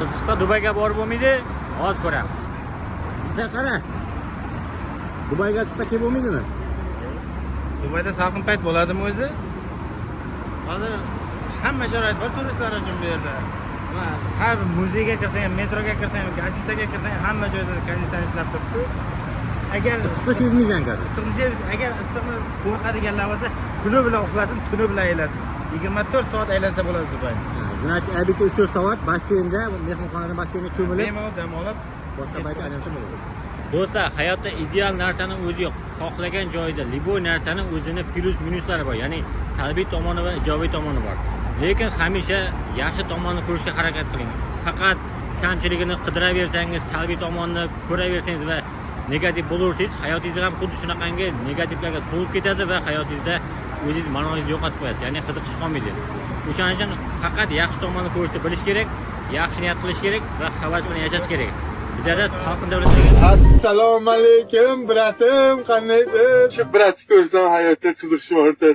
Issiqda Dubayga borib bo'lmaydi, hozir ko'ramiz. Bunday qara. Dubayga issiqda kelib bo'lmaydimi? Dubayda salqin payt bo'ladimi o'zi? Hozir hamma sharoit bor turistlar uchun bu yerda. Har muzeyga kirsang ham, metroga kirsang ham, gastinisaga kirsang ham hamma joyda konditsioner ishlab turibdi. Agar Issiqda sezmaysan qara. issiqni sevsa, agar issiqni qo'rqadiganlar bo'lsa, kuni bilan uxlasin, tuni bilan aylansin. 24 soat aylansa bo'ladi Dubayda. Значит, Abika 3-4 soat basseynda, mehmonxonada basseynda cho'milib, Bemalol dam olib, boshqa payt aylansa bo'ladi. Do'stlar, hayotda ideal narsani o'zi yo'q. Xohlagan joyda liboy narsani o'zini plus minuslari bor, ya'ni salbiy tomoni va ijobiy tomoni bor. Lekin hamisha yaxshi tomonini ko'rishga harakat qiling. Faqat kamchiligini qidiraversangiz, salbiy tomonini ko'raversangiz va negativ bo'laversangiz, hayotingiz ham xuddi shunaqangi negativlarga to'lib ketadi va hayotingizda o'zingiz ma'noingizni yo'qotib qo'yasiz, ya'ni qiziqish qolmaydi. O'shaning uchun faqat yaxshi tomonini ko'rishni bilish kerak, yaxshi niyat qilish kerak va havas bilan yashash kerak. Bizlarda xalqin davlatdagi Assalomu alaykum, bratim, qandaysiz? Shu bratni ko'rsam hayotga qiziqish ortadi.